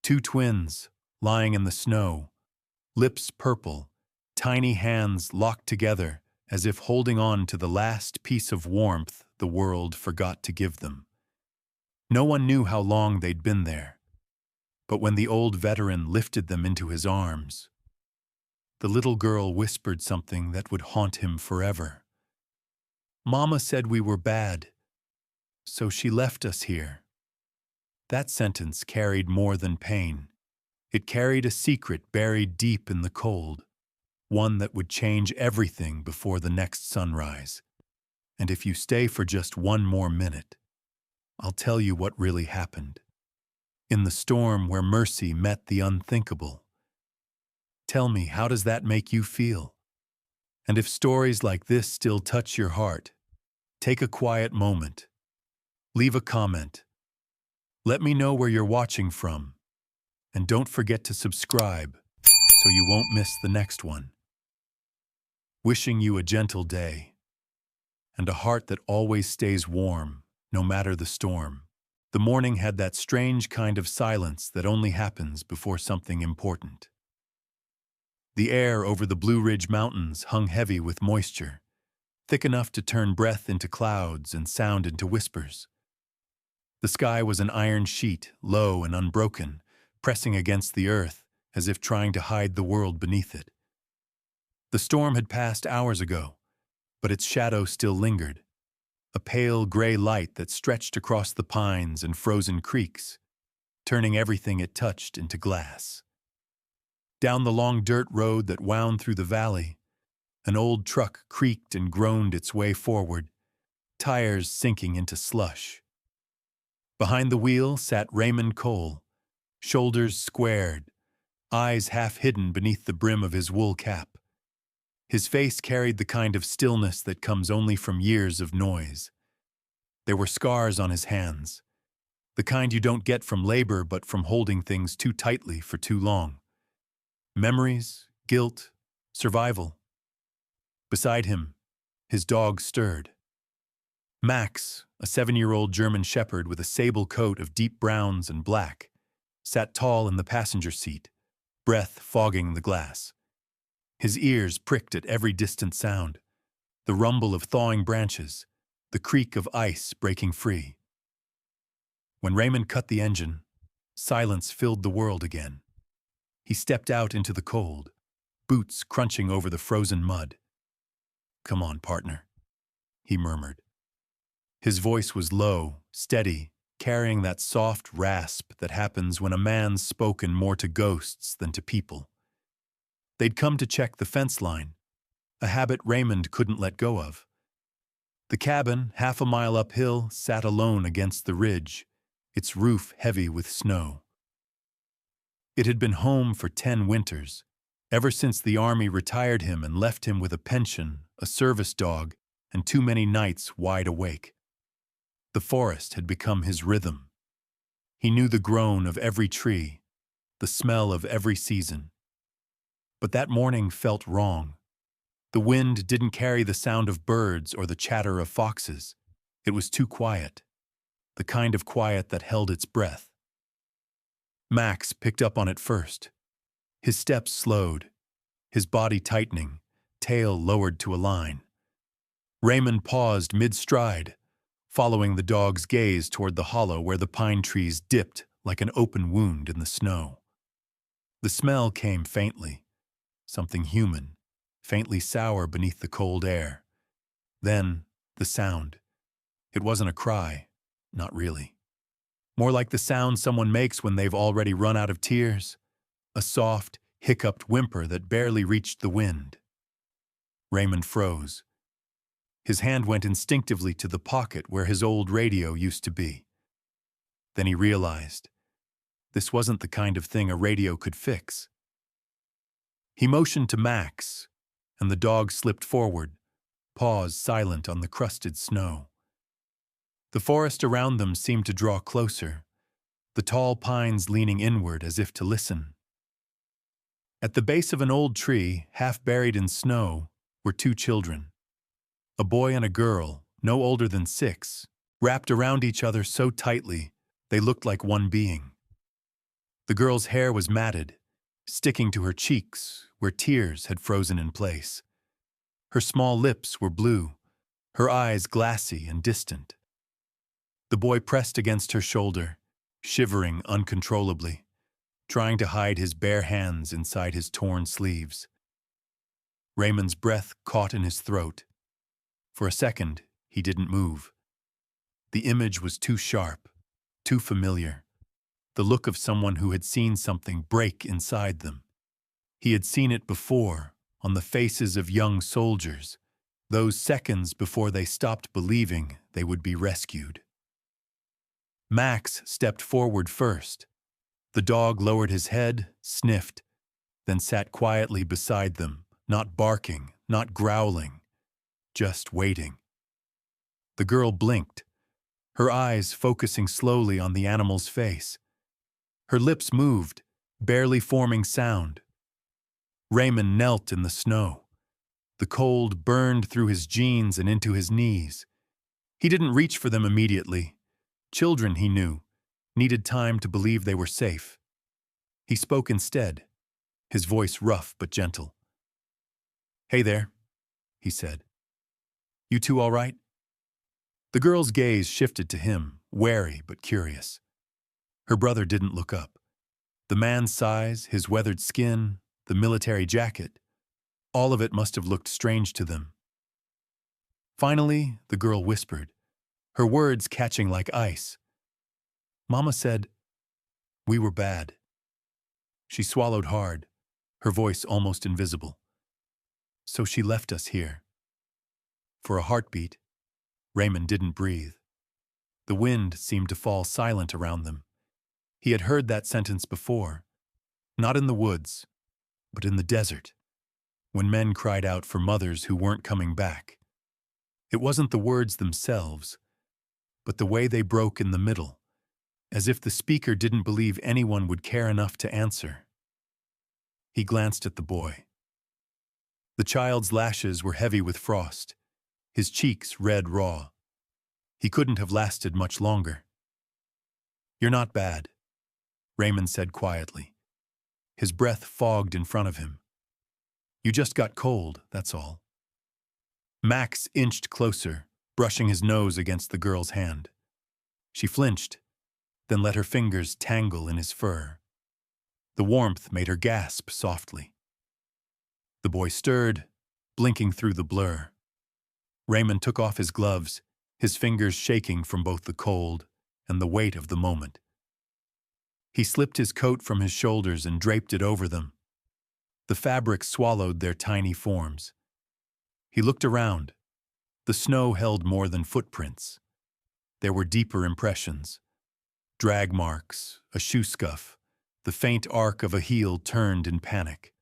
Two twins, lying in the snow, lips purple, tiny hands locked together as if holding on to the last piece of warmth the world forgot to give them. No one knew how long they'd been there, but when the old veteran lifted them into his arms, the little girl whispered something that would haunt him forever. "Mama said we were bad, so she left us here." That sentence carried more than pain. It carried a secret buried deep in the cold, one that would change everything before the next sunrise. And if you stay for just one more minute, I'll tell you what really happened. In the storm where mercy met the unthinkable. Tell me, how does that make you feel? And if stories like this still touch your heart, take a quiet moment. Leave a comment. Let me know where you're watching from. And don't forget to subscribe so you won't miss the next one. Wishing you a gentle day and a heart that always stays warm, no matter the storm. The morning had that strange kind of silence that only happens before something important. The air over the Blue Ridge Mountains hung heavy with moisture, thick enough to turn breath into clouds and sound into whispers. The sky was an iron sheet, low and unbroken, pressing against the earth as if trying to hide the world beneath it. The storm had passed hours ago, but its shadow still lingered, a pale gray light that stretched across the pines and frozen creeks, turning everything it touched into glass. Down the long dirt road that wound through the valley, an old truck creaked and groaned its way forward, tires sinking into slush. Behind the wheel sat Raymond Cole, shoulders squared, eyes half hidden beneath the brim of his wool cap. His face carried the kind of stillness that comes only from years of noise. There were scars on his hands, the kind you don't get from labor but from holding things too tightly for too long. Memories, guilt, survival. Beside him, his dog stirred. Max, a 7-year-old German shepherd with a sable coat of deep browns and black, sat tall in the passenger seat, breath fogging the glass. His ears pricked at every distant sound, the rumble of thawing branches, the creak of ice breaking free. When Raymond cut the engine, silence filled the world again. He stepped out into the cold, boots crunching over the frozen mud. "Come on, partner," he murmured. His voice was low, steady, carrying that soft rasp that happens when a man's spoken more to ghosts than to people. They'd come to check the fence line, a habit Raymond couldn't let go of. The cabin, half a mile uphill, sat alone against the ridge, its roof heavy with snow. It had been home for 10 winters, ever since the army retired him and left him with a pension, a service dog, and too many nights wide awake. The forest had become his rhythm. He knew the groan of every tree, the smell of every season. But that morning felt wrong. The wind didn't carry the sound of birds or the chatter of foxes. It was too quiet, the kind of quiet that held its breath. Max picked up on it first. His steps slowed, his body tightening, tail lowered to a line. Raymond paused mid-stride, following the dog's gaze toward the hollow where the pine trees dipped like an open wound in the snow. The smell came faintly, something human, faintly sour beneath the cold air. Then, the sound. It wasn't a cry, not really. More like the sound someone makes when they've already run out of tears, a soft, hiccuped whimper that barely reached the wind. Raymond froze. His hand went instinctively to the pocket where his old radio used to be. Then he realized, this wasn't the kind of thing a radio could fix. He motioned to Max, and the dog slipped forward, paws silent on the crusted snow. The forest around them seemed to draw closer, the tall pines leaning inward as if to listen. At the base of an old tree, half buried in snow, were 2 children. A boy and a girl, no older than 6, wrapped around each other so tightly they looked like one being. The girl's hair was matted, sticking to her cheeks where tears had frozen in place. Her small lips were blue, her eyes glassy and distant. The boy pressed against her shoulder, shivering uncontrollably, trying to hide his bare hands inside his torn sleeves. Raymond's breath caught in his throat. For a second, he didn't move. The image was too sharp, too familiar, the look of someone who had seen something break inside them. He had seen it before, on the faces of young soldiers, those seconds before they stopped believing they would be rescued. Max stepped forward first. The dog lowered his head, sniffed, then sat quietly beside them, not barking, not growling, just waiting. The girl blinked, her eyes focusing slowly on the animal's face. Her lips moved, barely forming sound. Raymond knelt in the snow. The cold burned through his jeans and into his knees. He didn't reach for them immediately. Children, he knew, needed time to believe they were safe. He spoke instead, his voice rough but gentle. "Hey there," he said. "You two all right?" The girl's gaze shifted to him, wary but curious. Her brother didn't look up. The man's size, his weathered skin, the military jacket, all of it must have looked strange to them. Finally, the girl whispered, her words catching like ice. "Mama said we were bad." She swallowed hard, her voice almost invisible. "So she left us here." For a heartbeat, Raymond didn't breathe. The wind seemed to fall silent around them. He had heard that sentence before, not in the woods, but in the desert, when men cried out for mothers who weren't coming back. It wasn't the words themselves, but the way they broke in the middle, as if the speaker didn't believe anyone would care enough to answer. He glanced at the boy. The child's lashes were heavy with frost, his cheeks red raw. He couldn't have lasted much longer. "You're not bad," Raymond said quietly. His breath fogged in front of him. "You just got cold, that's all." Max inched closer, brushing his nose against the girl's hand. She flinched, then let her fingers tangle in his fur. The warmth made her gasp softly. The boy stirred, blinking through the blur. Raymond took off his gloves, his fingers shaking from both the cold and the weight of the moment. He slipped his coat from his shoulders and draped it over them. The fabric swallowed their tiny forms. He looked around. The snow held more than footprints. There were deeper impressions. Drag marks, a shoe scuff, the faint arc of a heel turned in panic.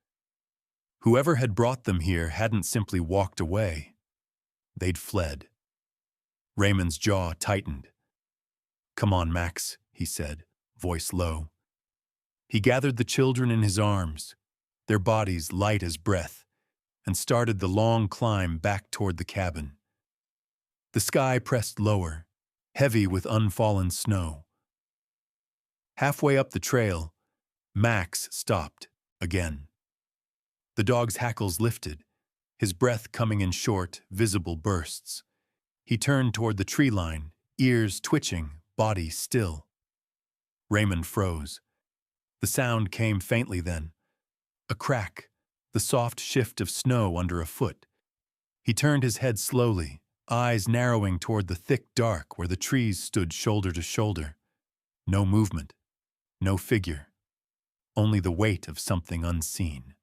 Whoever had brought them here hadn't simply walked away. They'd fled. Raymond's jaw tightened. "Come on, Max," he said, voice low. He gathered the children in his arms, their bodies light as breath, and started the long climb back toward the cabin. The sky pressed lower, heavy with unfallen snow. Halfway up the trail, Max stopped again. The dog's hackles lifted, his breath coming in short, visible bursts. He turned toward the tree line, ears twitching, body still. Raymond froze. The sound came faintly then. A crack, the soft shift of snow under a foot. He turned his head slowly, eyes narrowing toward the thick dark where the trees stood shoulder to shoulder. No movement, no figure, only the weight of something unseen.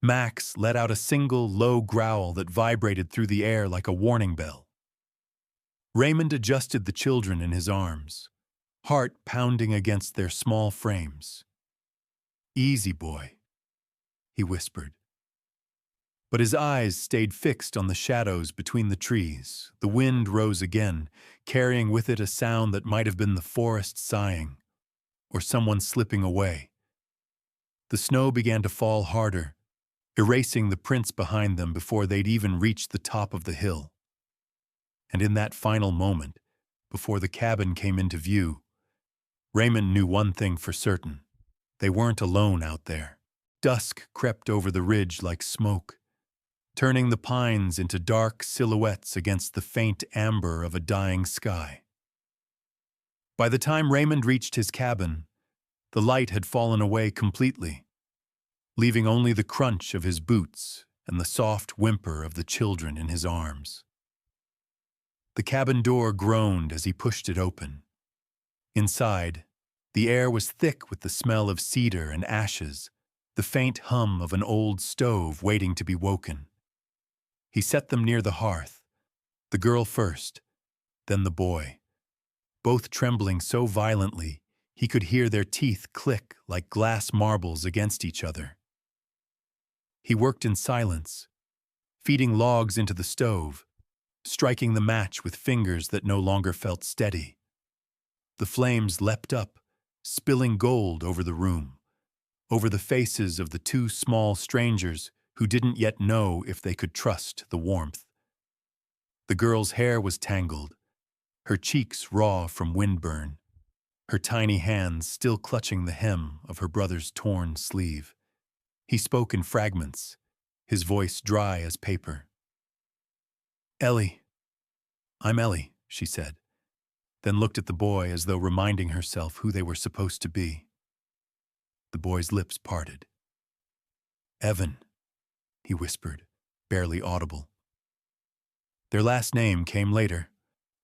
Max let out a single low growl that vibrated through the air like a warning bell. Raymond adjusted the children in his arms, heart pounding against their small frames. "Easy, boy," he whispered. But his eyes stayed fixed on the shadows between the trees. The wind rose again, carrying with it a sound that might have been the forest sighing, or someone slipping away. The snow began to fall harder, erasing the prints behind them before they'd even reached the top of the hill. And in that final moment, before the cabin came into view, Raymond knew one thing for certain. They weren't alone out there. Dusk crept over the ridge like smoke, turning the pines into dark silhouettes against the faint amber of a dying sky. By the time Raymond reached his cabin, the light had fallen away completely, leaving only the crunch of his boots and the soft whimper of the children in his arms. The cabin door groaned as he pushed it open. Inside, the air was thick with the smell of cedar and ashes, the faint hum of an old stove waiting to be woken. He set them near the hearth, the girl first, then the boy, both trembling so violently he could hear their teeth click like glass marbles against each other. He worked in silence, feeding logs into the stove, striking the match with fingers that no longer felt steady. The flames leapt up, spilling gold over the room, over the faces of the two small strangers who didn't yet know if they could trust the warmth. The girl's hair was tangled, her cheeks raw from windburn, her tiny hands still clutching the hem of her brother's torn sleeve. He spoke in fragments, his voice dry as paper. "Ellie. I'm Ellie," she said, then looked at the boy as though reminding herself who they were supposed to be. The boy's lips parted. "Evan," he whispered, barely audible. Their last name came later,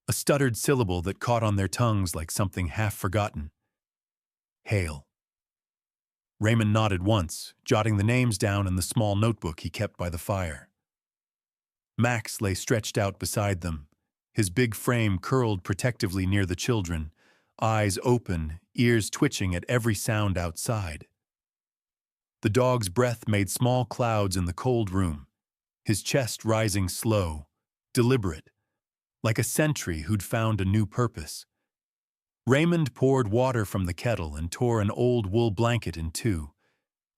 a stuttered syllable that caught on their tongues like something half-forgotten. Hale. Raymond nodded once, jotting the names down in the small notebook he kept by the fire. Max lay stretched out beside them, his big frame curled protectively near the children, eyes open, ears twitching at every sound outside. The dog's breath made small clouds in the cold room, his chest rising slow, deliberate, like a sentry who'd found a new purpose. Raymond poured water from the kettle and tore an old wool blanket in two,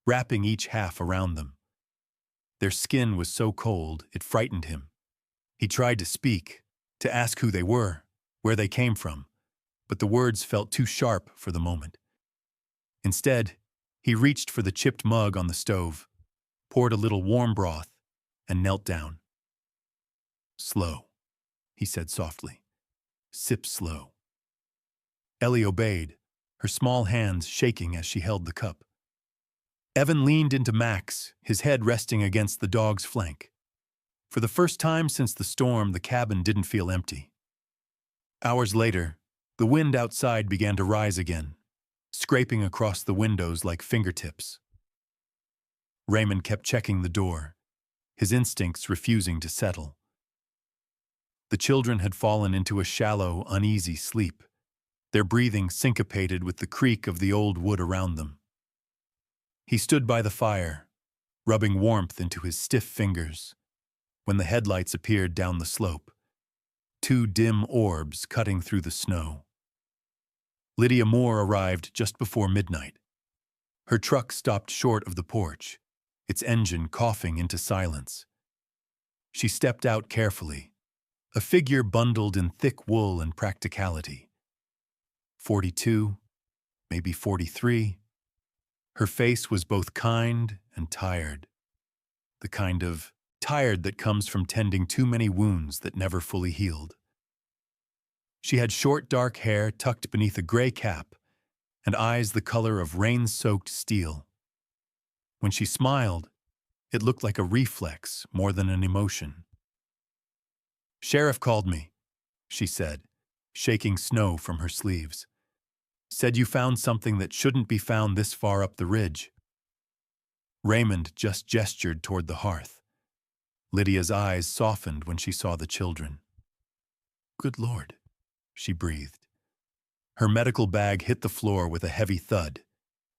wrapping each half around them. Their skin was so cold, it frightened him. He tried to speak, to ask who they were, where they came from, but the words felt too sharp for the moment. Instead, he reached for the chipped mug on the stove, poured a little warm broth, and knelt down. "Slow," he said softly. "Sip slow." Ellie obeyed, her small hands shaking as she held the cup. Evan leaned into Max, his head resting against the dog's flank. For the first time since the storm, the cabin didn't feel empty. Hours later, the wind outside began to rise again, scraping across the windows like fingertips. Raymond kept checking the door, his instincts refusing to settle. The children had fallen into a shallow, uneasy sleep, their breathing syncopated with the creak of the old wood around them. He stood by the fire, rubbing warmth into his stiff fingers, when the headlights appeared down the slope, two dim orbs cutting through the snow. Lydia Moore arrived just before midnight. Her truck stopped short of the porch, its engine coughing into silence. She stepped out carefully, a figure bundled in thick wool and practicality. 42, maybe 43. Her face was both kind and tired, the kind of tired that comes from tending too many wounds that never fully healed. She had short dark hair tucked beneath a gray cap and eyes the color of rain-soaked steel. When she smiled, it looked like a reflex more than an emotion. "Sheriff called me," she said, shaking snow from her sleeves. "Said you found something that shouldn't be found this far up the ridge." Raymond just gestured toward the hearth. Lydia's eyes softened when she saw the children. "Good Lord," she breathed. Her medical bag hit the floor with a heavy thud.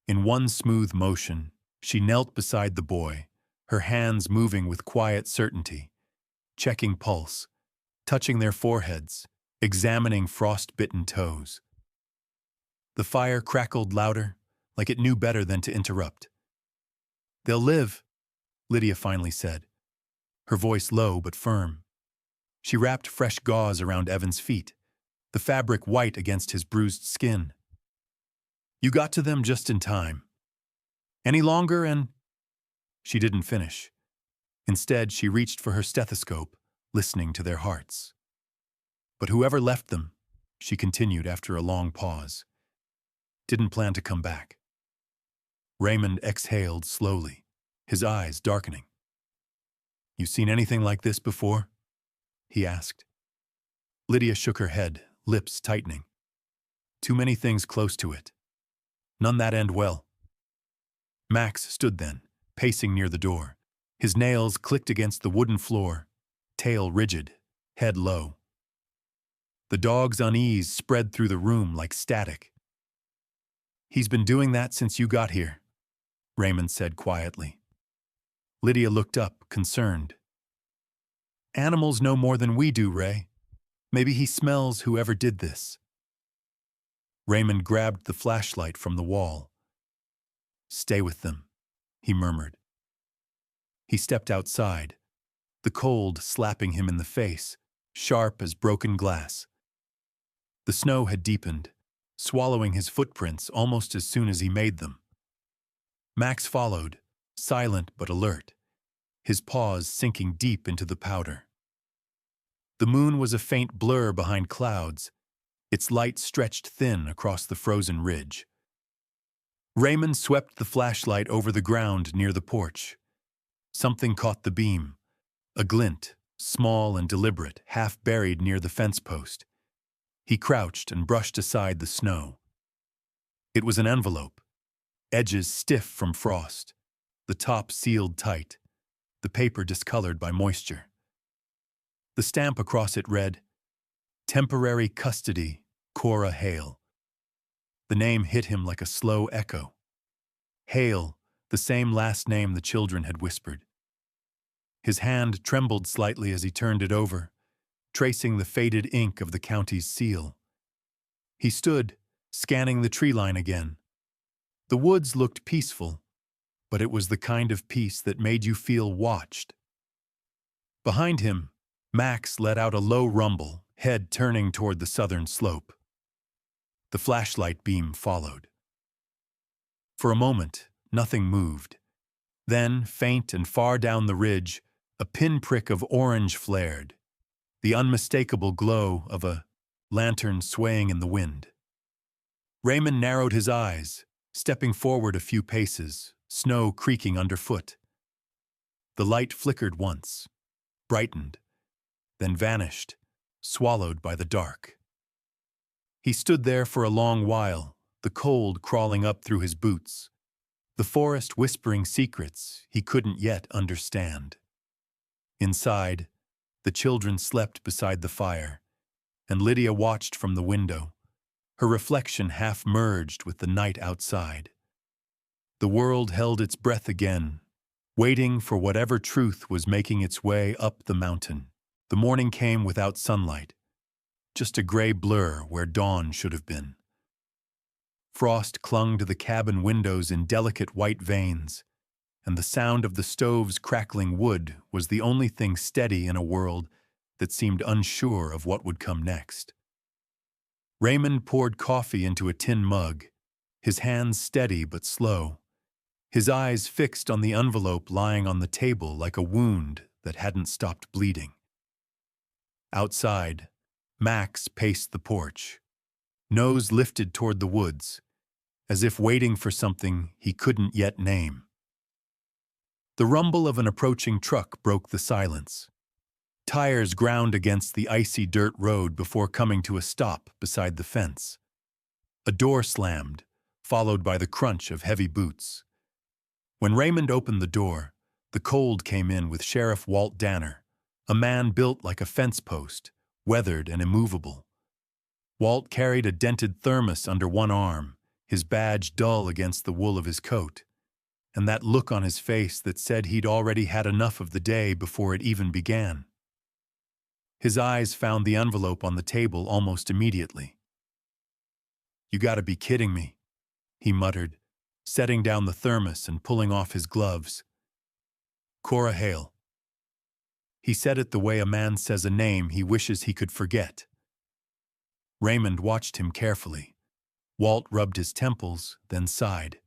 In one smooth motion, she knelt beside the boy, her hands moving with quiet certainty, checking pulse, touching their foreheads, examining frost-bitten toes. The fire crackled louder, like it knew better than to interrupt. "They'll live," Lydia finally said, her voice low but firm. She wrapped fresh gauze around Evan's feet, the fabric white against his bruised skin. You got to them just in time. Any longer and— She didn't finish. Instead, she reached for her stethoscope, listening to their hearts. But whoever left them, she continued after a long pause, didn't plan to come back. Raymond exhaled slowly, his eyes darkening. You seen anything like this before? He asked. Lydia shook her head, lips tightening. Too many things close to it. None that end well. Max stood then, pacing near the door. His nails clicked against the wooden floor, tail rigid, head low. The dog's unease spread through the room like static. He's been doing that since you got here, Raymond said quietly. Lydia looked up, concerned. Animals know more than we do, Ray. Maybe he smells whoever did this. Raymond grabbed the flashlight from the wall. Stay with them, he murmured. He stepped outside, the cold slapping him in the face, sharp as broken glass. The snow had deepened, swallowing his footprints almost as soon as he made them. Max followed, silent but alert, his paws sinking deep into the powder. The moon was a faint blur behind clouds, its light stretched thin across the frozen ridge. Raymond swept the flashlight over the ground near the porch. Something caught the beam, a glint, small and deliberate, half buried near the fence post. He crouched and brushed aside the snow. It was an envelope, edges stiff from frost, the top sealed tight, the paper discolored by moisture. The stamp across it read, Temporary Custody, Cora Hale. The name hit him like a slow echo. Hale, the same last name the children had whispered. His hand trembled slightly as he turned it over, tracing the faded ink of the county's seal. He stood, scanning the tree line again. The woods looked peaceful, but it was the kind of peace that made you feel watched. Behind him, Max let out a low rumble, head turning toward the southern slope. The flashlight beam followed. For a moment, nothing moved. Then, faint and far down the ridge, a pinprick of orange flared, the unmistakable glow of a lantern swaying in the wind. Raymond narrowed his eyes, stepping forward a few paces, snow creaking underfoot. The light flickered once, brightened, then vanished, swallowed by the dark. He stood there for a long while, the cold crawling up through his boots, the forest whispering secrets he couldn't yet understand. Inside, the children slept beside the fire, and Lydia watched from the window, her reflection half merged with the night outside. The world held its breath again, waiting for whatever truth was making its way up the mountain. The morning came without sunlight, just a gray blur where dawn should have been. Frost clung to the cabin windows in delicate white veins, and the sound of the stove's crackling wood was the only thing steady in a world that seemed unsure of what would come next. Raymond poured coffee into a tin mug, his hands steady but slow, his eyes fixed on the envelope lying on the table like a wound that hadn't stopped bleeding. Outside, Max paced the porch, nose lifted toward the woods, as if waiting for something he couldn't yet name. The rumble of an approaching truck broke the silence. Tires ground against the icy dirt road before coming to a stop beside the fence. A door slammed, followed by the crunch of heavy boots. When Raymond opened the door, the cold came in with Sheriff Walt Danner, a man built like a fence post, weathered and immovable. Walt carried a dented thermos under one arm, his badge dull against the wool of his coat, and that look on his face that said he'd already had enough of the day before it even began. His eyes found the envelope on the table almost immediately. "You gotta be kidding me," he muttered, setting down the thermos and pulling off his gloves. "Cora Hale." He said it the way a man says a name he wishes he could forget. Raymond watched him carefully, Walt rubbed his temples, then sighed.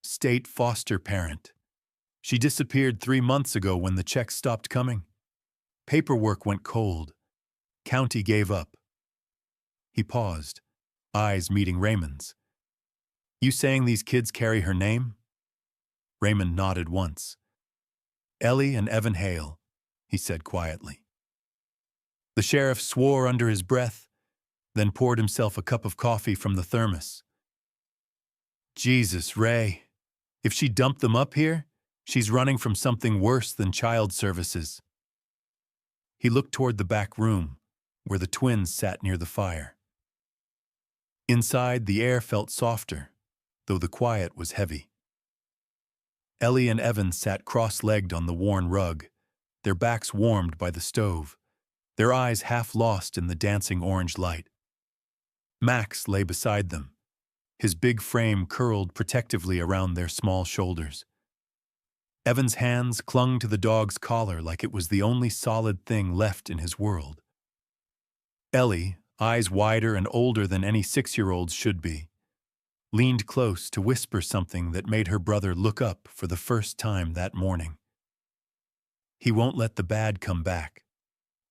State foster parent. She disappeared 3 months ago when the checks stopped coming. Paperwork went cold. County gave up. He paused, eyes meeting Raymond's. You saying these kids carry her name? Raymond nodded once. Ellie and Evan Hale, he said quietly. The sheriff swore under his breath, then poured himself a cup of coffee from the thermos. Jesus, Ray. If she dumped them up here, she's running from something worse than child services. He looked toward the back room, where the twins sat near the fire. Inside, the air felt softer, though the quiet was heavy. Ellie and Evan sat cross-legged on the worn rug, their backs warmed by the stove, their eyes half lost in the dancing orange light. Max lay beside them, his big frame curled protectively around their small shoulders. Evan's hands clung to the dog's collar like it was the only solid thing left in his world. Ellie, eyes wider and older than any 6-year-olds should be, leaned close to whisper something that made her brother look up for the first time that morning. He won't let the bad come back,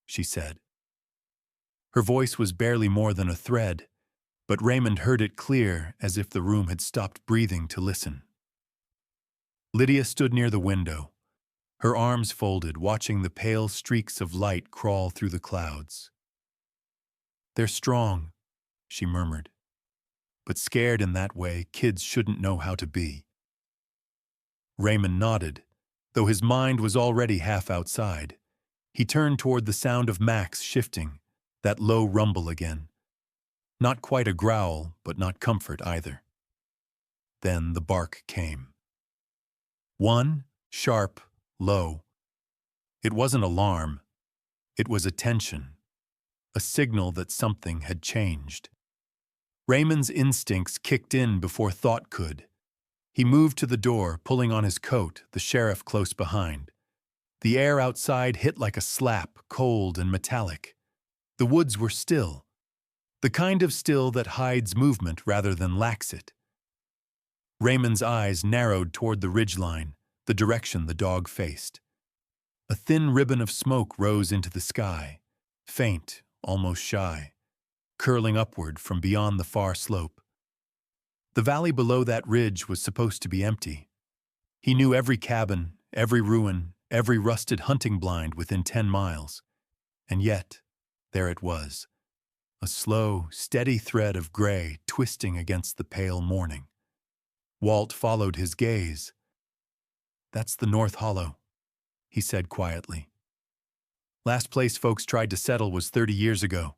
she said. Her voice was barely more than a thread, but Raymond heard it clear as if the room had stopped breathing to listen. Lydia stood near the window, her arms folded, watching the pale streaks of light crawl through the clouds. They're strong, she murmured, but scared in that way kids shouldn't know how to be. Raymond nodded, though his mind was already half outside. He turned toward the sound of Max shifting, that low rumble again. Not quite a growl, but not comfort either. Then the bark came. One, sharp, low. It wasn't alarm. It was attention, a signal that something had changed. Raymond's instincts kicked in before thought could. He moved to the door, pulling on his coat, the sheriff close behind. The air outside hit like a slap, cold and metallic. The woods were still, the kind of still that hides movement rather than lacks it. Raymond's eyes narrowed toward the ridgeline, the direction the dog faced. A thin ribbon of smoke rose into the sky, faint, almost shy, curling upward from beyond the far slope. The valley below that ridge was supposed to be empty. He knew every cabin, every ruin, every rusted hunting blind within 10 miles. And yet, there it was, a slow, steady thread of gray twisting against the pale morning. Walt followed his gaze. That's the North Hollow, he said quietly. Last place folks tried to settle was 30 years ago.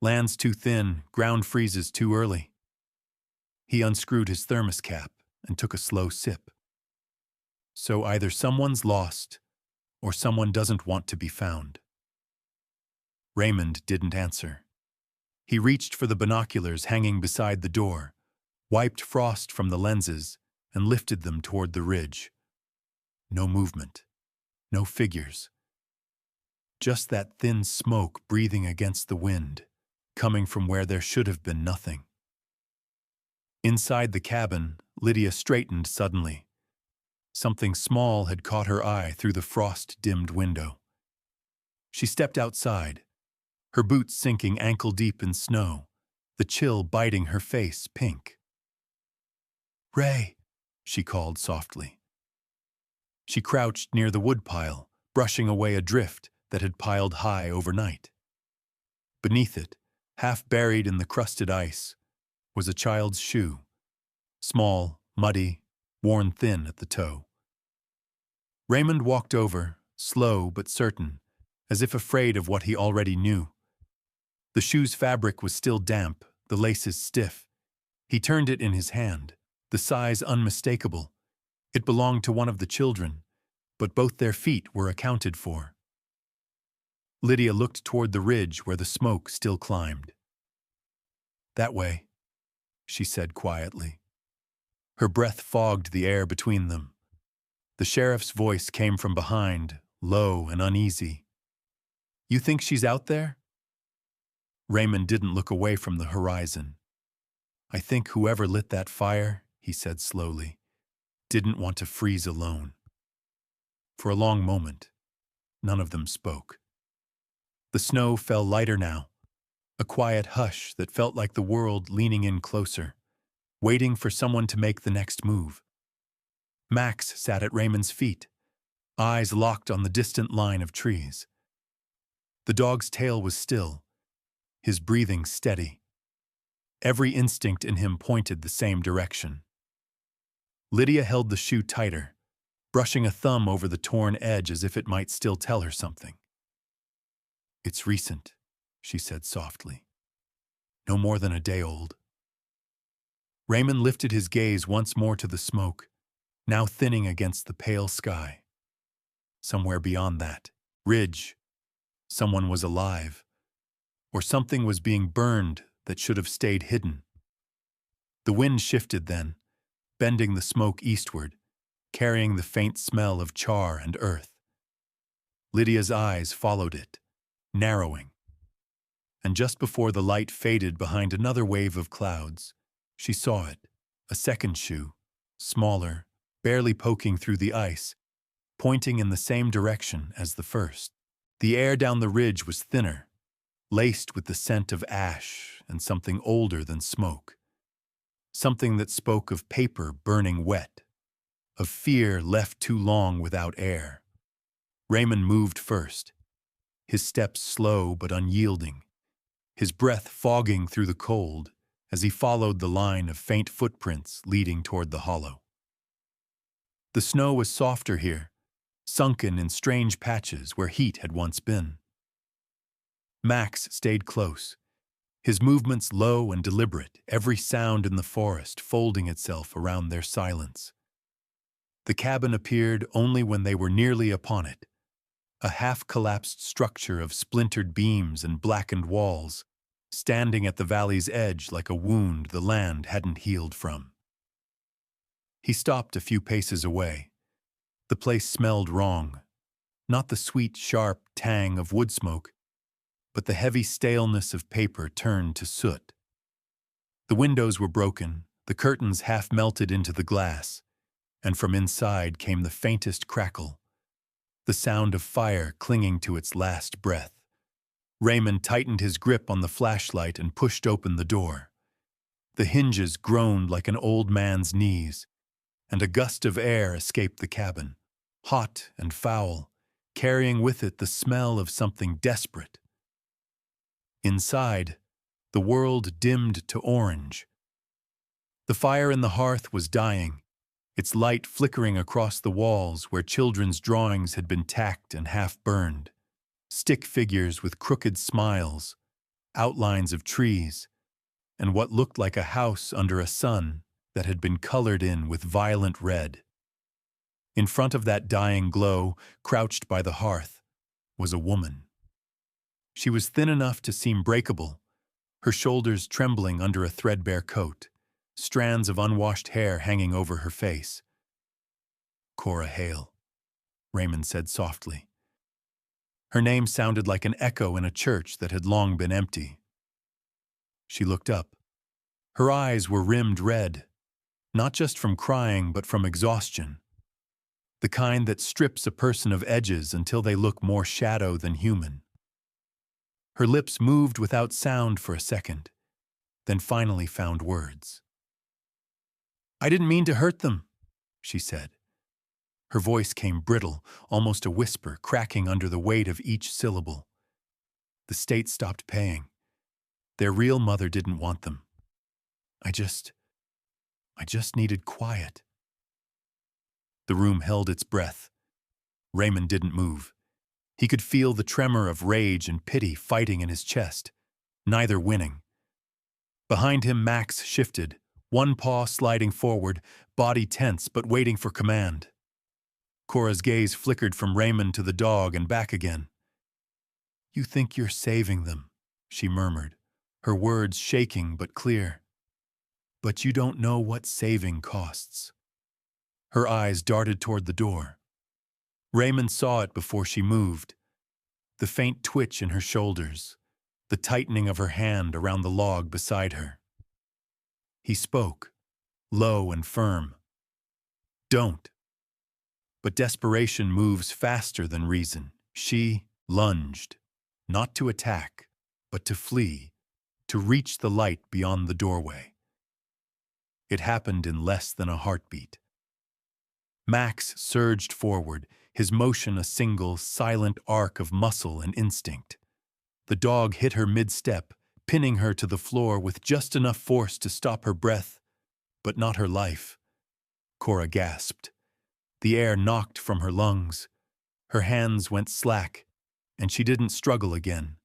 Land's too thin, ground freezes too early. He unscrewed his thermos cap and took a slow sip. So either someone's lost, or someone doesn't want to be found. Raymond didn't answer. He reached for the binoculars hanging beside the door, wiped frost from the lenses, and lifted them toward the ridge. No movement, no figures. Just that thin smoke breathing against the wind, coming from where there should have been nothing. Inside the cabin, Lydia straightened suddenly. Something small had caught her eye through the frost-dimmed window. She stepped outside, her boots sinking ankle-deep in snow, the chill biting her face pink. "Ray," she called softly. She crouched near the woodpile, brushing away a drift that had piled high overnight. Beneath it, half buried in the crusted ice, was a child's shoe, small, muddy, worn thin at the toe. Raymond walked over, slow but certain, as if afraid of what he already knew. The shoe's fabric was still damp, the laces stiff. He turned it in his hand, the size unmistakable. It belonged to one of the children, but both their feet were accounted for. Lydia looked toward the ridge where the smoke still climbed. "That way," she said quietly. Her breath fogged the air between them. The sheriff's voice came from behind, low and uneasy. "You think she's out there?" Raymond didn't look away from the horizon. I think whoever lit that fire, he said slowly, didn't want to freeze alone. For a long moment, none of them spoke. The snow fell lighter now, a quiet hush that felt like the world leaning in closer, waiting for someone to make the next move. Max sat at Raymond's feet, eyes locked on the distant line of trees. The dog's tail was still, his breathing steady. Every instinct in him pointed the same direction. Lydia held the shoe tighter, brushing a thumb over the torn edge as if it might still tell her something. "It's recent," she said softly. "No more than a day old." Raymond lifted his gaze once more to the smoke, now thinning against the pale sky. Somewhere beyond that ridge, someone was alive, or something was being burned that should have stayed hidden. The wind shifted then, bending the smoke eastward, carrying the faint smell of char and earth. Lydia's eyes followed it, narrowing. And just before the light faded behind another wave of clouds, she saw it, a second shoe, smaller, barely poking through the ice, pointing in the same direction as the first. The air down the ridge was thinner, laced with the scent of ash and something older than smoke. Something that spoke of paper burning wet, of fear left too long without air. Raymond moved first, his steps slow but unyielding, his breath fogging through the cold as he followed the line of faint footprints leading toward the hollow. The snow was softer here, sunken in strange patches where heat had once been. Max stayed close, his movements low and deliberate, every sound in the forest folding itself around their silence. The cabin appeared only when they were nearly upon it, a half-collapsed structure of splintered beams and blackened walls, standing at the valley's edge like a wound the land hadn't healed from. He stopped a few paces away. The place smelled wrong, not the sweet, sharp tang of wood smoke, but the heavy staleness of paper turned to soot. The windows were broken, the curtains half melted into the glass, and from inside came the faintest crackle, the sound of fire clinging to its last breath. Raymond tightened his grip on the flashlight and pushed open the door. The hinges groaned like an old man's knees, and a gust of air escaped the cabin, hot and foul, carrying with it the smell of something desperate. Inside, the world dimmed to orange. The fire in the hearth was dying, its light flickering across the walls where children's drawings had been tacked and half-burned. Stick figures with crooked smiles, outlines of trees, and what looked like a house under a sun that had been colored in with violent red. In front of that dying glow, crouched by the hearth, was a woman. She was thin enough to seem breakable, her shoulders trembling under a threadbare coat, strands of unwashed hair hanging over her face. "Cora Hale," Raymond said softly. Her name sounded like an echo in a church that had long been empty. She looked up. Her eyes were rimmed red, not just from crying but from exhaustion, the kind that strips a person of edges until they look more shadow than human. Her lips moved without sound for a second, then finally found words. "I didn't mean to hurt them," she said. Her voice came brittle, almost a whisper, cracking under the weight of each syllable. "The state stopped paying. Their real mother didn't want them. I just needed quiet." The room held its breath. Raymond didn't move. He could feel the tremor of rage and pity fighting in his chest, neither winning. Behind him, Max shifted, one paw sliding forward, body tense but waiting for command. Cora's gaze flickered from Raymond to the dog and back again. "You think you're saving them," she murmured, her words shaking but clear. "But you don't know what saving costs." Her eyes darted toward the door. Raymond saw it before she moved, the faint twitch in her shoulders, the tightening of her hand around the log beside her. He spoke, low and firm. Don't. But desperation moves faster than reason. She lunged, not to attack, but to flee, to reach the light beyond the doorway. It happened in less than a heartbeat. Max surged forward, his motion a single, silent arc of muscle and instinct. The dog hit her mid-step, pinning her to the floor with just enough force to stop her breath, but not her life. Cora gasped. The air knocked from her lungs. Her hands went slack, and she didn't struggle again.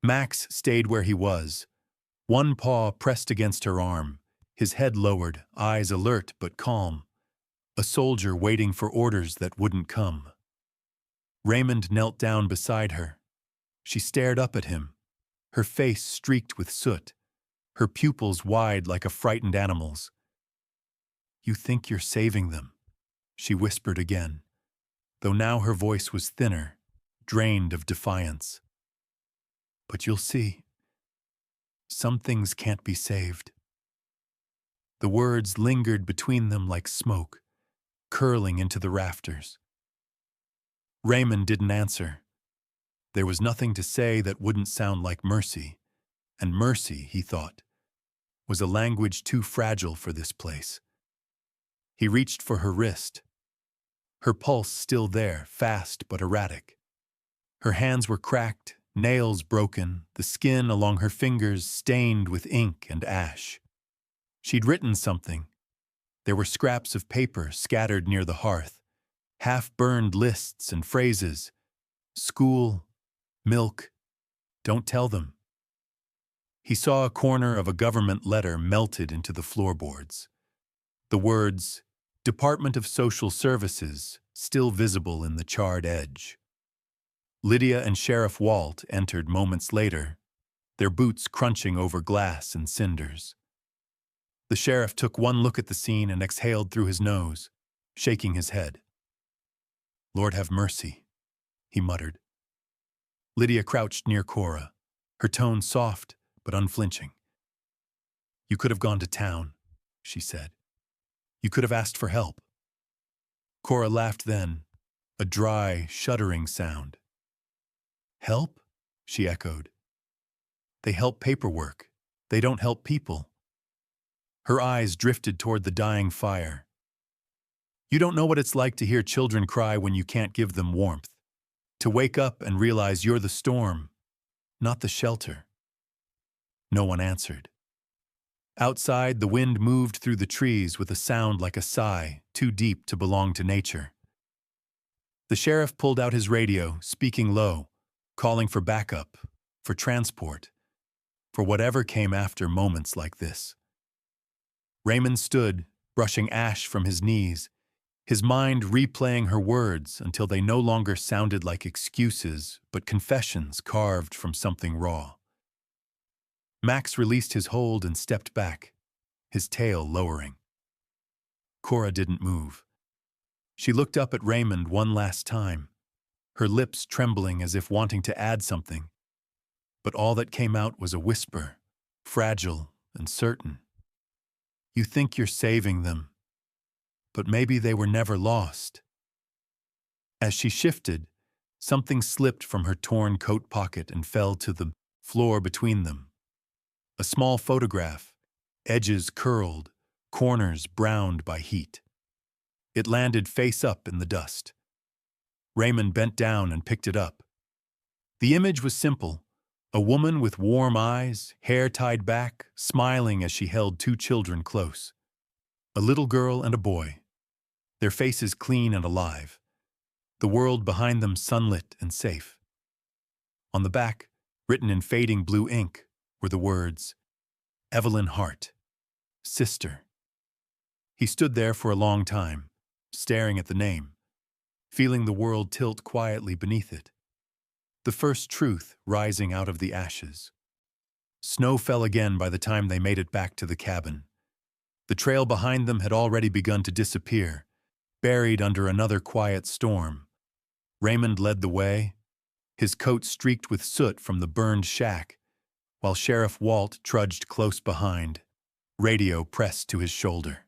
Max stayed where he was, one paw pressed against her arm, his head lowered, eyes alert but calm. A soldier waiting for orders that wouldn't come. Raymond knelt down beside her. She stared up at him, her face streaked with soot, her pupils wide like a frightened animal's. "You think you're saving them," she whispered again, though now her voice was thinner, drained of defiance. "But you'll see. Some things can't be saved." The words lingered between them like smoke, curling into the rafters. Raymond didn't answer. There was nothing to say that wouldn't sound like mercy, and mercy, he thought, was a language too fragile for this place. He reached for her wrist. Her pulse still there, fast but erratic. Her hands were cracked, nails broken, the skin along her fingers stained with ink and ash. She'd written something. There were scraps of paper scattered near the hearth, half-burned lists and phrases. School, milk, don't tell them. He saw a corner of a government letter melted into the floorboards. The words, Department of Social Services, still visible in the charred edge. Lydia and Sheriff Walt entered moments later, their boots crunching over glass and cinders. The sheriff took one look at the scene and exhaled through his nose, shaking his head. "Lord have mercy," he muttered. Lydia crouched near Cora, her tone soft but unflinching. "You could have gone to town," she said. "You could have asked for help." Cora laughed then, a dry, shuddering sound. "Help?" she echoed. "They help paperwork. They don't help people." Her eyes drifted toward the dying fire. "You don't know what it's like to hear children cry when you can't give them warmth. To wake up and realize you're the storm, not the shelter." No one answered. Outside, the wind moved through the trees with a sound like a sigh, too deep to belong to nature. The sheriff pulled out his radio, speaking low, calling for backup, for transport, for whatever came after moments like this. Raymond stood, brushing ash from his knees, his mind replaying her words until they no longer sounded like excuses, but confessions carved from something raw. Max released his hold and stepped back, his tail lowering. Cora didn't move. She looked up at Raymond one last time, her lips trembling as if wanting to add something, but all that came out was a whisper, fragile and certain. "You think you're saving them, but maybe they were never lost." As she shifted, something slipped from her torn coat pocket and fell to the floor between them. A small photograph, edges curled, corners browned by heat. It landed face up in the dust. Raymond bent down and picked it up. The image was simple, a woman with warm eyes, hair tied back, smiling as she held two children close. A little girl and a boy, their faces clean and alive, the world behind them sunlit and safe. On the back, written in fading blue ink, were the words, "Evelyn Hart, Sister." He stood there for a long time, staring at the name, feeling the world tilt quietly beneath it. The first truth rising out of the ashes. Snow fell again by the time they made it back to the cabin. The trail behind them had already begun to disappear, buried under another quiet storm. Raymond led the way, his coat streaked with soot from the burned shack, while Sheriff Walt trudged close behind, radio pressed to his shoulder.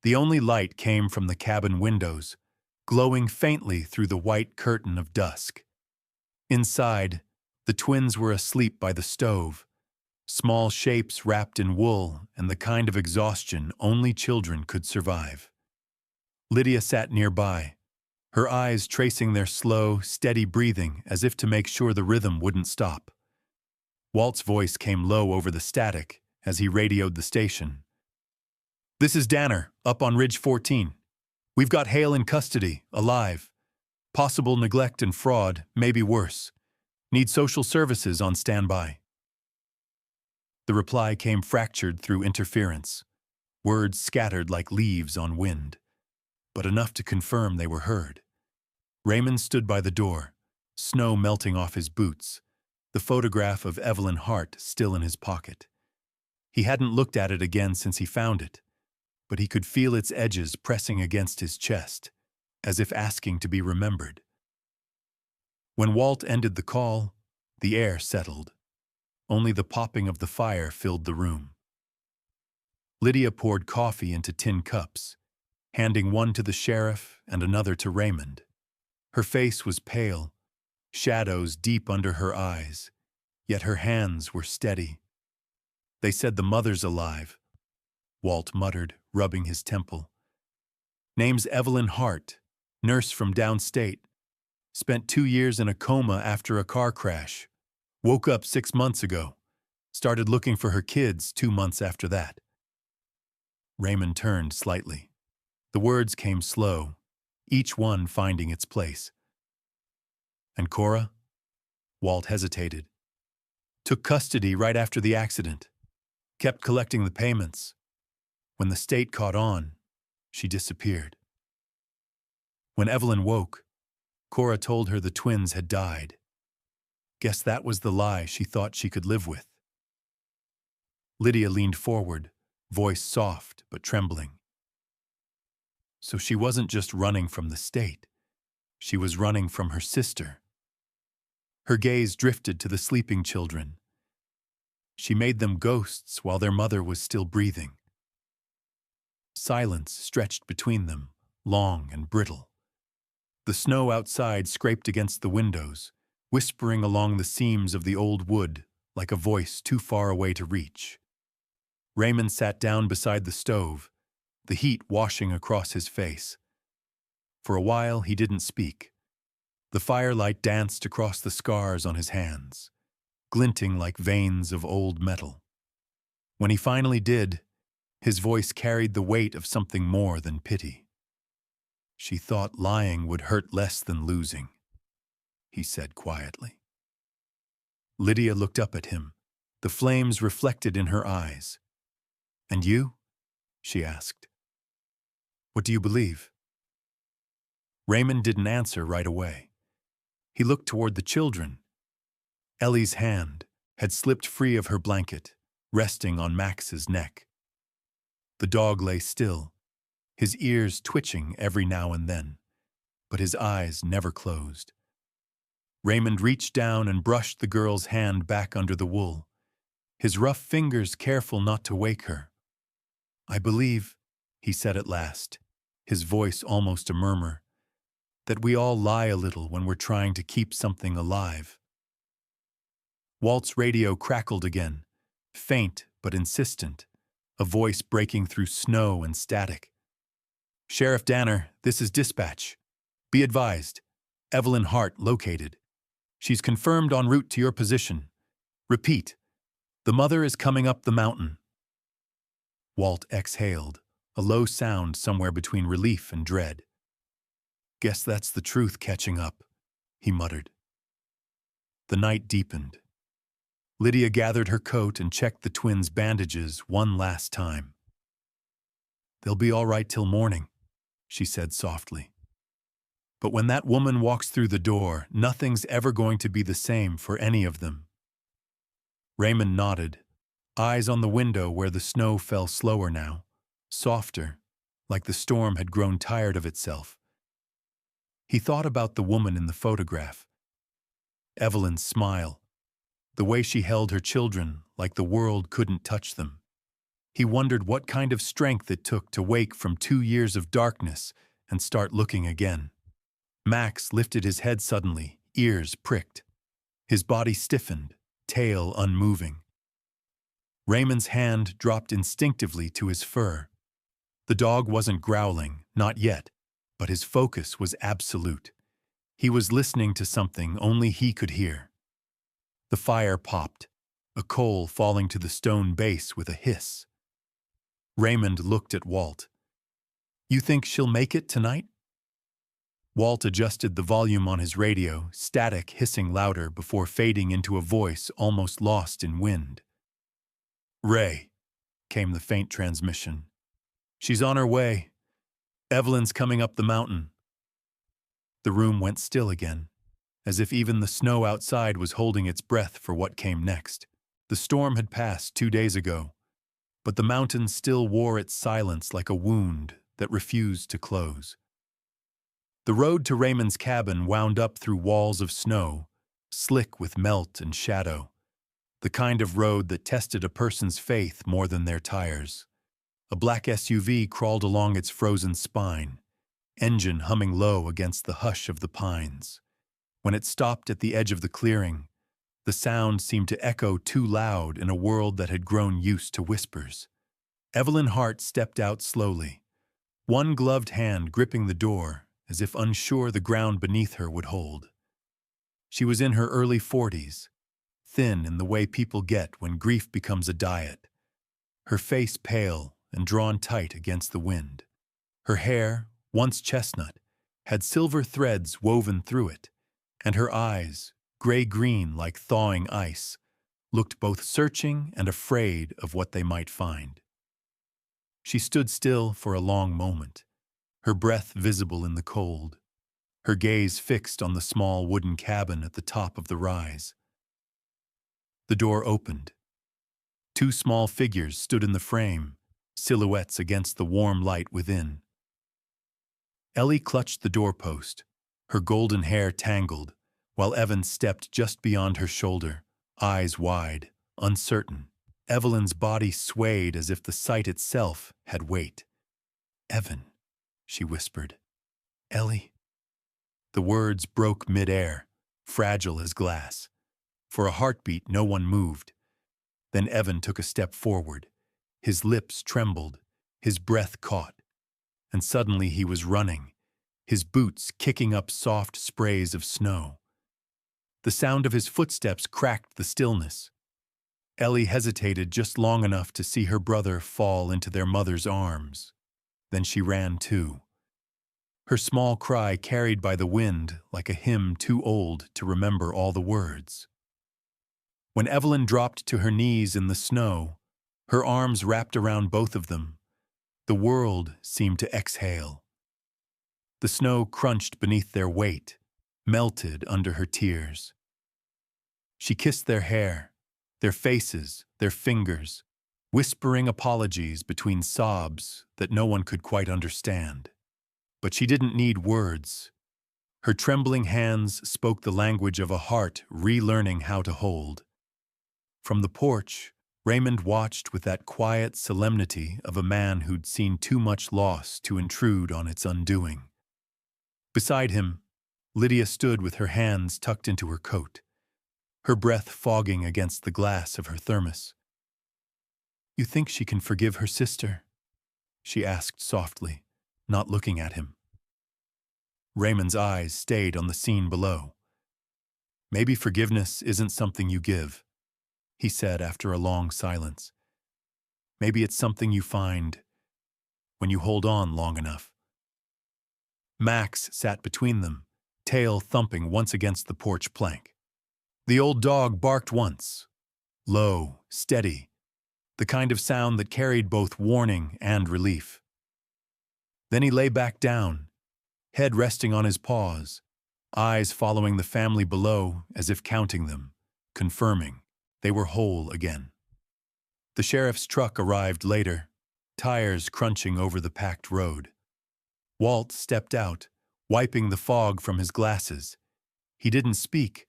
The only light came from the cabin windows, glowing faintly through the white curtain of dusk. Inside, the twins were asleep by the stove, small shapes wrapped in wool and the kind of exhaustion only children could survive. Lydia sat nearby, her eyes tracing their slow, steady breathing as if to make sure the rhythm wouldn't stop. Walt's voice came low over the static as he radioed the station. "This is Danner, up on Ridge 14. We've got Hale in custody, alive. Possible neglect and fraud, maybe worse. Need social services on standby." The reply came fractured through interference, words scattered like leaves on wind, but enough to confirm they were heard. Raymond stood by the door, snow melting off his boots, the photograph of Evelyn Hart still in his pocket. He hadn't looked at it again since he found it, but he could feel its edges pressing against his chest, as if asking to be remembered. When Walt ended the call, the air settled. Only the popping of the fire filled the room. Lydia poured coffee into tin cups, handing one to the sheriff and another to Raymond. Her face was pale, shadows deep under her eyes, yet her hands were steady. "They said the mother's alive," Walt muttered, rubbing his temple. "Name's Evelyn Hart, nurse from downstate. Spent 2 years in a coma after a car crash. Woke up 6 months ago. Started looking for her kids 2 months after that." Raymond turned slightly. The words came slow, each one finding its place. "And Cora?" Walt hesitated. "Took custody right after the accident. Kept collecting the payments. When the state caught on, she disappeared. When Evelyn woke, Cora told her the twins had died. Guess that was the lie she thought she could live with." Lydia leaned forward, voice soft but trembling. "So she wasn't just running from the state. She was running from her sister." Her gaze drifted to the sleeping children. She made them ghosts while their mother was still breathing. Silence stretched between them, long and brittle. The snow outside scraped against the windows, whispering along the seams of the old wood like a voice too far away to reach. Raymond sat down beside the stove, the heat washing across his face. For a while he didn't speak. The firelight danced across the scars on his hands, glinting like veins of old metal. When he finally did, his voice carried the weight of something more than pity. "She thought lying would hurt less than losing," he said quietly. Lydia looked up at him, the flames reflected in her eyes. "And you?" she asked. "What do you believe?" Raymond didn't answer right away. He looked toward the children. Ellie's hand had slipped free of her blanket, resting on Max's neck. The dog lay still, his ears twitching every now and then, but his eyes never closed. Raymond reached down and brushed the girl's hand back under the wool, his rough fingers careful not to wake her. "I believe," he said at last, his voice almost a murmur, "that we all lie a little when we're trying to keep something alive." Walt's radio crackled again, faint but insistent, a voice breaking through snow and static. "Sheriff Danner, this is dispatch. Be advised, Evelyn Hart located. She's confirmed en route to your position. Repeat, the mother is coming up the mountain." Walt exhaled, a low sound somewhere between relief and dread. "Guess that's the truth catching up," he muttered. The night deepened. Lydia gathered her coat and checked the twins' bandages one last time. "They'll be all right till morning," she said softly. "But when that woman walks through the door, nothing's ever going to be the same for any of them." Raymond nodded, eyes on the window where the snow fell slower now, softer, like the storm had grown tired of itself. He thought about the woman in the photograph. Evelyn's smile, the way she held her children like the world couldn't touch them. He wondered what kind of strength it took to wake from 2 years of darkness and start looking again. Max lifted his head suddenly, ears pricked. His body stiffened, tail unmoving. Raymond's hand dropped instinctively to his fur. The dog wasn't growling, not yet, but his focus was absolute. He was listening to something only he could hear. The fire popped, a coal falling to the stone base with a hiss. Raymond looked at Walt. "You think she'll make it tonight?" Walt adjusted the volume on his radio, static hissing louder before fading into a voice almost lost in wind. "Ray," came the faint transmission. "She's on her way. Evelyn's coming up the mountain." The room went still again, as if even the snow outside was holding its breath for what came next. The storm had passed 2 days ago, but the mountain still wore its silence like a wound that refused to close. The road to Raymond's cabin wound up through walls of snow, slick with melt and shadow, the kind of road that tested a person's faith more than their tires. A black SUV crawled along its frozen spine, engine humming low against the hush of the pines. When it stopped at the edge of the clearing, the sound seemed to echo too loud in a world that had grown used to whispers. Evelyn Hart stepped out slowly, one gloved hand gripping the door as if unsure the ground beneath her would hold. She was in her early 40s, thin in the way people get when grief becomes a diet, her face pale and drawn tight against the wind. Her hair, once chestnut, had silver threads woven through it, and her eyes, gray-green like thawing ice, looked both searching and afraid of what they might find. She stood still for a long moment, her breath visible in the cold, her gaze fixed on the small wooden cabin at the top of the rise. The door opened. 2 small figures stood in the frame, silhouettes against the warm light within. Ellie clutched the doorpost, her golden hair tangled, while Evan stepped just beyond her shoulder, eyes wide, uncertain. Evelyn's body swayed as if the sight itself had weight. "Evan," she whispered. "Ellie." The words broke mid-air, fragile as glass. For a heartbeat, no one moved. Then Evan took a step forward. His lips trembled, his breath caught. And suddenly he was running, his boots kicking up soft sprays of snow. The sound of his footsteps cracked the stillness. Ellie hesitated just long enough to see her brother fall into their mother's arms. Then she ran too. Her small cry carried by the wind like a hymn too old to remember all the words. When Evelyn dropped to her knees in the snow, her arms wrapped around both of them, the world seemed to exhale. The snow crunched beneath their weight, melted under her tears. She kissed their hair, their faces, their fingers, whispering apologies between sobs that no one could quite understand. But she didn't need words. Her trembling hands spoke the language of a heart relearning how to hold. From the porch, Raymond watched with that quiet solemnity of a man who'd seen too much loss to intrude on its undoing. Beside him, Lydia stood with her hands tucked into her coat, her breath fogging against the glass of her thermos. "You think she can forgive her sister?" she asked softly, not looking at him. Raymond's eyes stayed on the scene below. "Maybe forgiveness isn't something you give," he said after a long silence. "Maybe it's something you find when you hold on long enough." Max sat between them, tail thumping once against the porch plank. The old dog barked once, low, steady, the kind of sound that carried both warning and relief. Then he lay back down, head resting on his paws, eyes following the family below as if counting them, confirming they were whole again. The sheriff's truck arrived later, tires crunching over the packed road. Walt stepped out, wiping the fog from his glasses. He didn't speak,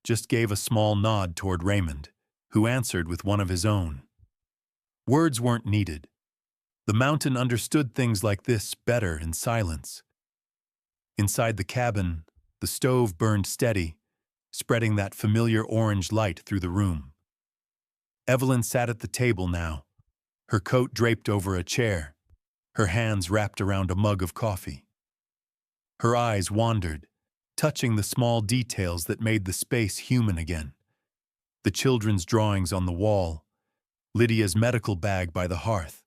just gave a small nod toward Raymond, who answered with one of his own. Words weren't needed. The mountain understood things like this better in silence. Inside the cabin, the stove burned steady, spreading that familiar orange light through the room. Evelyn sat at the table now, her coat draped over a chair, her hands wrapped around a mug of coffee. Her eyes wandered, touching the small details that made the space human again. The children's drawings on the wall, Lydia's medical bag by the hearth,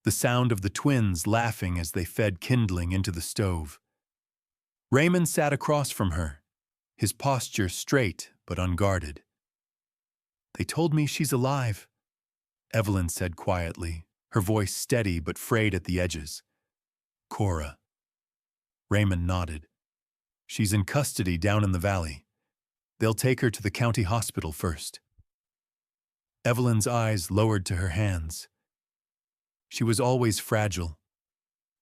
the sound of the twins laughing as they fed kindling into the stove. Raymond sat across from her, his posture straight but unguarded. "They told me she's alive," Evelyn said quietly, her voice steady but frayed at the edges. "Cora." Raymond nodded. "She's in custody down in the valley. They'll take her to the county hospital first." Evelyn's eyes lowered to her hands. She was always fragile.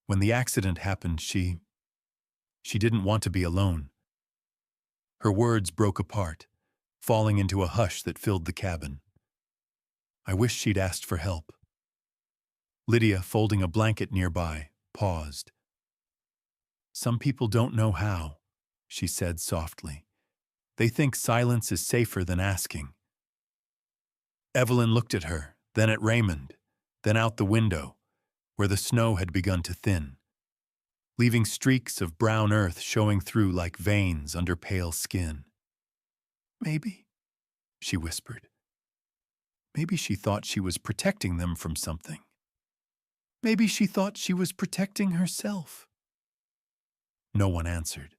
When the accident happened, she didn't want to be alone. Her words broke apart, falling into a hush that filled the cabin. "I wish she'd asked for help." Lydia, folding a blanket nearby, paused. "Some people don't know how," she said softly. "They think silence is safer than asking." Evelyn looked at her, then at Raymond, then out the window, where the snow had begun to thin, leaving streaks of brown earth showing through like veins under pale skin. "Maybe," she whispered. Maybe she thought she was protecting them from something. Maybe she thought she was protecting herself. No one answered.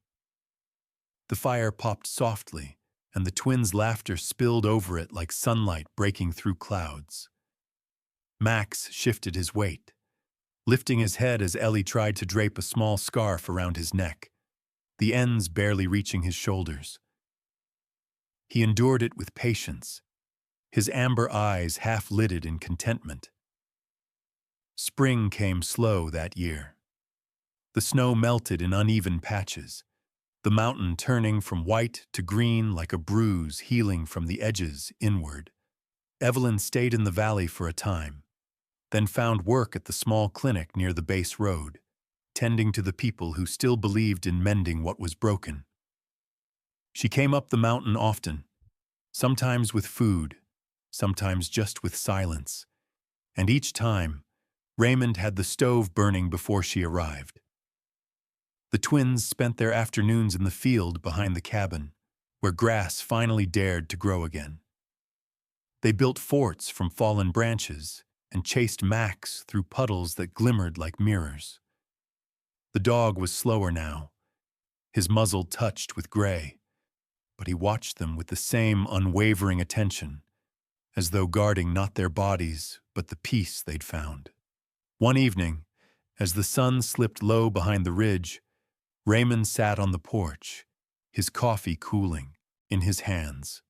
The fire popped softly, and the twins' laughter spilled over it like sunlight breaking through clouds. Max shifted his weight, lifting his head as Ellie tried to drape a small scarf around his neck, the ends barely reaching his shoulders. He endured it with patience, his amber eyes half-lidded in contentment. Spring came slow that year. The snow melted in uneven patches, the mountain turning from white to green like a bruise healing from the edges inward. Evelyn stayed in the valley for a time, then found work at the small clinic near the base road, tending to the people who still believed in mending what was broken. She came up the mountain often, sometimes with food, sometimes just with silence, and each time, Raymond had the stove burning before she arrived. The twins spent their afternoons in the field behind the cabin, where grass finally dared to grow again. They built forts from fallen branches and chased Max through puddles that glimmered like mirrors. The dog was slower now, his muzzle touched with gray, but he watched them with the same unwavering attention, as though guarding not their bodies, but the peace they'd found. One evening, as the sun slipped low behind the ridge, Raymond sat on the porch, his coffee cooling in his hands.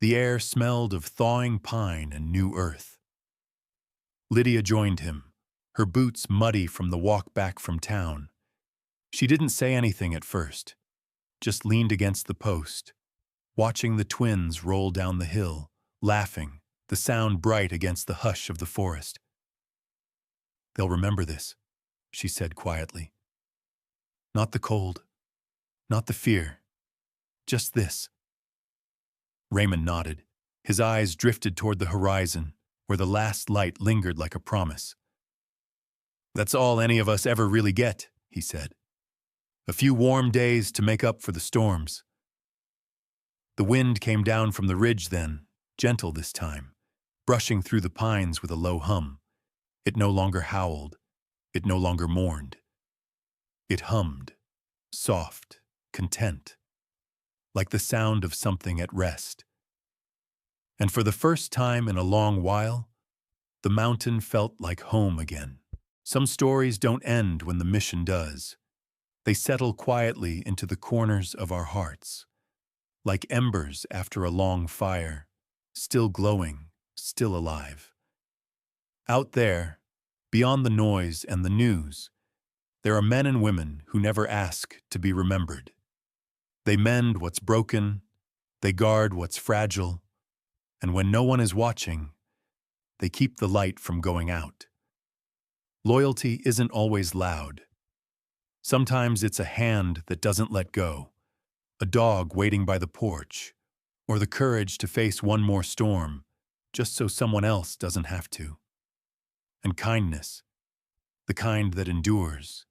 The air smelled of thawing pine and new earth. Lydia joined him, her boots muddy from the walk back from town. She didn't say anything at first, just leaned against the post, watching the twins roll down the hill, laughing, the sound bright against the hush of the forest. "They'll remember this," she said quietly. "Not the cold, not the fear, just this." Raymond nodded. His eyes drifted toward the horizon, where the last light lingered like a promise. "That's all any of us ever really get," he said. "A few warm days to make up for the storms." The wind came down from the ridge then, gentle this time, brushing through the pines with a low hum. It no longer howled. It no longer mourned. It hummed, soft, content, like the sound of something at rest. And for the first time in a long while, the mountain felt like home again. Some stories don't end when the mission does. They settle quietly into the corners of our hearts, like embers after a long fire, still glowing, still alive. Out there, beyond the noise and the news, there are men and women who never ask to be remembered. They mend what's broken, they guard what's fragile, and when no one is watching, they keep the light from going out. Loyalty isn't always loud. Sometimes it's a hand that doesn't let go, a dog waiting by the porch, or the courage to face one more storm, just so someone else doesn't have to. And kindness, the kind that endures,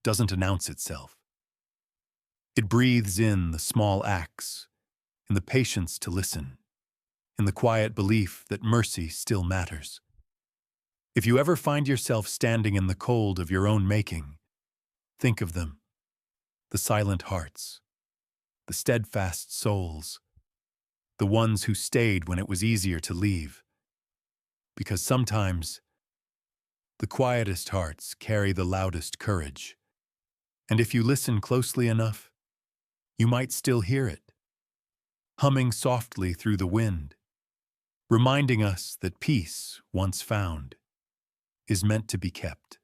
doesn't announce itself. It breathes in the small acts, in the patience to listen, in the quiet belief that mercy still matters. If you ever find yourself standing in the cold of your own making, think of them, the silent hearts, the steadfast souls, the ones who stayed when it was easier to leave. Because sometimes, the quietest hearts carry the loudest courage. And if you listen closely enough, you might still hear it, humming softly through the wind, reminding us that peace, once found, is meant to be kept.